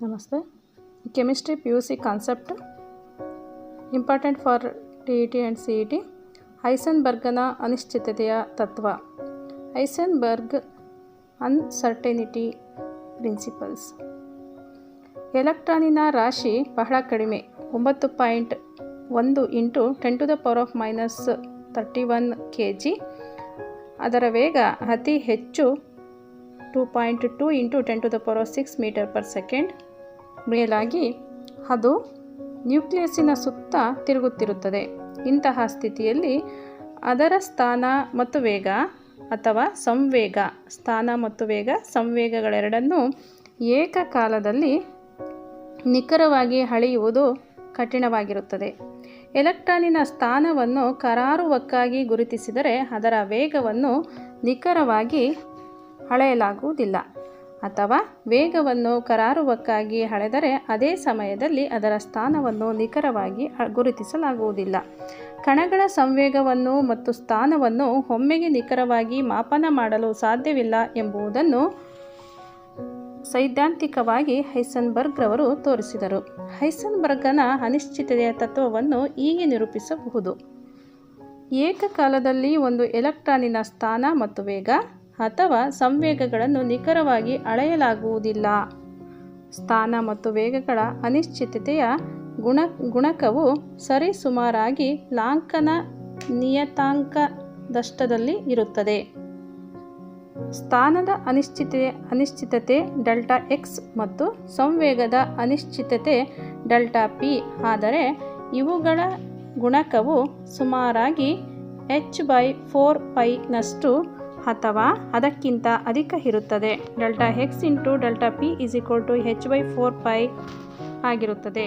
ನಮಸ್ತೆ. Chemistry PUC concept important for TET and CET. ಹೈಸೆನ್ಬರ್ಗನ ಅನಿಶ್ಚಿತತೆಯ ತತ್ವ. Heisenberg uncertainty principles. ಎಲೆಕ್ಟ್ರಾನಿನ ರಾಶಿ ಬಹಳ ಕಡಿಮೆ, 9.1 × 10⁻³ kg. ಅದರ ವೇಗ ಅತಿ ಹೆಚ್ಚು 2.2 × 10⁶ m/s. ಮೇಲಾಗಿ ಅದು ನ್ಯೂಕ್ಲಿಯಸ್ಸಿನ ಸುತ್ತ ತಿರುಗುತ್ತಿರುತ್ತದೆ. ಇಂತಹ ಸ್ಥಿತಿಯಲ್ಲಿ ಅದರ ಸ್ಥಾನ ಮತ್ತು ವೇಗ ಅಥವಾ ಸಂವೇಗ, ಸ್ಥಾನ ಮತ್ತು ವೇಗ ಸಂವೇಗಗಳೆರಡನ್ನೂ ಏಕಕಾಲದಲ್ಲಿ ನಿಖರವಾಗಿ ಅಳೆಯುವುದು ಕಠಿಣವಾಗಿರುತ್ತದೆ. ಎಲೆಕ್ಟ್ರಾನಿನ ಸ್ಥಾನವನ್ನು ಕರಾರುವಕ್ಕಾಗಿ ಗುರುತಿಸಿದರೆ ಅದರ ವೇಗವನ್ನು ನಿಖರವಾಗಿ ಅಳೆಯಲಾಗುವುದಿಲ್ಲ, ಅಥವಾ ವೇಗವನ್ನು ಕರಾರುವಕ್ಕಾಗಿ ಅಳೆದರೆ ಅದೇ ಸಮಯದಲ್ಲಿ ಅದರ ಸ್ಥಾನವನ್ನು ನಿಖರವಾಗಿ ಗುರುತಿಸಲಾಗುವುದಿಲ್ಲ. ಕಣಗಳ ಸಂವೇಗವನ್ನು ಮತ್ತು ಸ್ಥಾನವನ್ನು ಒಮ್ಮೆಗೆ ನಿಖರವಾಗಿ ಮಾಪನ ಮಾಡಲು ಸಾಧ್ಯವಿಲ್ಲ ಎಂಬುದನ್ನು ಸೈದ್ಧಾಂತಿಕವಾಗಿ ಹೈಸೆನ್ಬರ್ಗ್ ರವರು ತೋರಿಸಿದರು. ಹೈಸೆನ್ಬರ್ಗನ ಅನಿಶ್ಚಿತತೆಯ ತತ್ವವನ್ನು ಹೀಗೆ ನಿರೂಪಿಸಬಹುದು. ಏಕಕಾಲದಲ್ಲಿ ಒಂದು ಎಲೆಕ್ಟ್ರಾನಿನ ಸ್ಥಾನ ಮತ್ತು ವೇಗ ಅಥವಾ ಸಂವೇಗಗಳನ್ನು ನಿಖರವಾಗಿ ಅಳೆಯಲಾಗುವುದಿಲ್ಲ. ಸ್ಥಾನ ಮತ್ತು ವೇಗಗಳ ಅನಿಶ್ಚಿತತೆಯ ಗುಣಕವು ಸರಿಸುಮಾರಾಗಿ ಲಾಂಕನ ನಿಯತಾಂಕದಷ್ಟದಲ್ಲಿ ಇರುತ್ತದೆ. ಸ್ಥಾನದ ಅನಿಶ್ಚಿತತೆ Δx ಮತ್ತು ಸಂವೇಗದ ಅನಿಶ್ಚಿತತೆ Δp ಆದರೆ ಇವುಗಳ ಗುಣಕವು ಸುಮಾರಾಗಿ h/4π ನಷ್ಟು ಅಥವಾ ಅದಕ್ಕಿಂತ ಅಧಿಕ ಇರುತ್ತದೆ. Δx × Δp = h/4π ಆಗಿರುತ್ತದೆ.